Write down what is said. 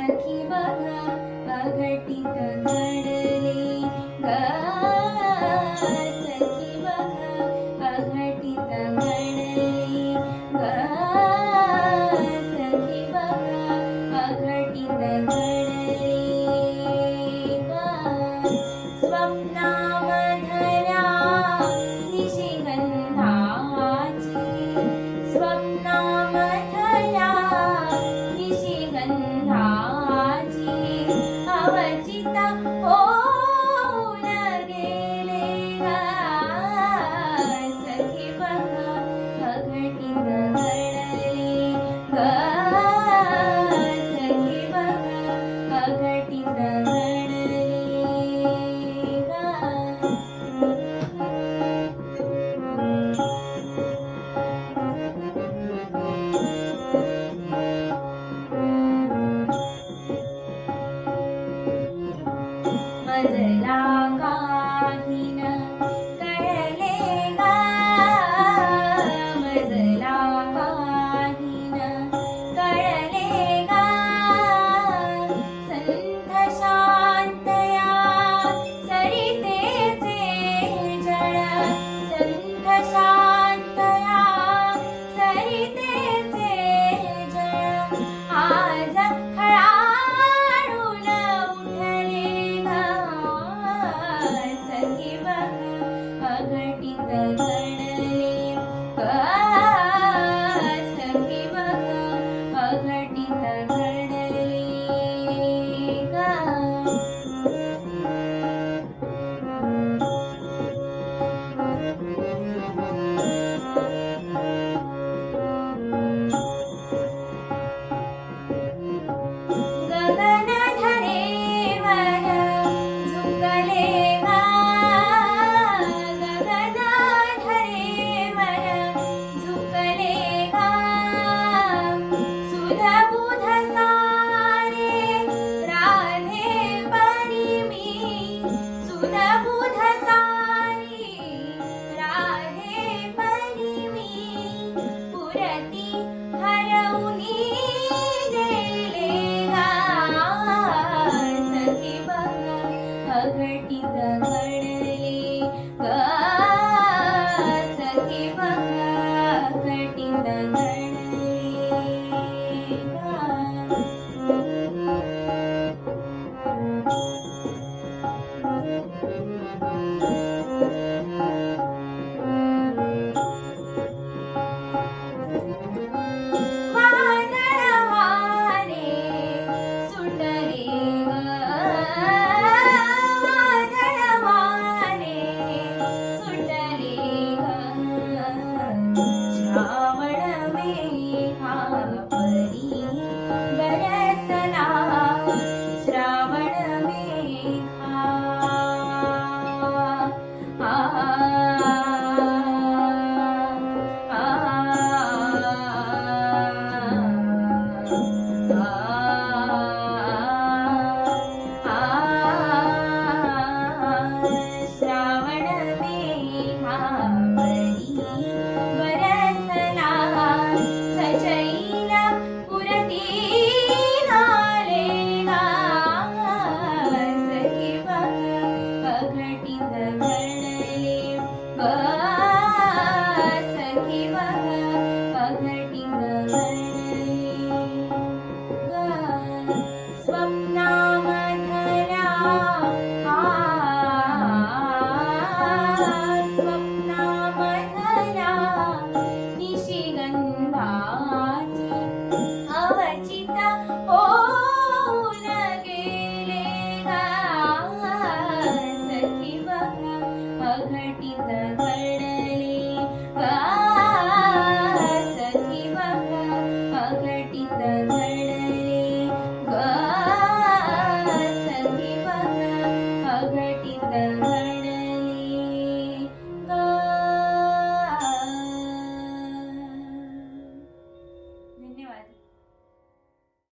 सखी बघा अघटित घडले ग सखी बघा अघटित घडले ग सखी बघा अघटित घडले ग स्वप्नामधल्या निशिगंधाची स्वप्नामधल्या निशिगंधाची अवचिता होऊन गेले ग सखी बघा अघटित घडले ग सखी बघा अघटित घडले ग मजला काही न कळले ग मजला काही न कळले ग संथ शांतया सरितेचे जळ संथ शांतया सरितेचे जळ आज खळाळून उठले ग सखी बघा अघटित घडले ग सखी बघा अघटित घडले ग गगनधरेवर झुकले ग गगनधरेवर झुकले ग सुधबुध सारे राधे परिमी सुधबुध सारी राधे परिमी पुरती हरवूनी गेले ग सखी बघा अघटित घडले ग सखी बघा अघटित घडले ग वादळवारे सुटले ग वादळवारे सुटले ग श्रावण मेघा परी बरसला श्रावण मेघा श्रावण मेघा परी बरसला सजैल पुरती आले ग सखी बघा अघटित घडले ग सखी बघा अघटित घडले ग स्वप्नामधल्या स्वप्नामधल्या निशिगंधाची अवचिता होऊन गेले ग सखी बघा अघटित घडले ग सखी बघा अघटित घडले ग सखी बघा अघटित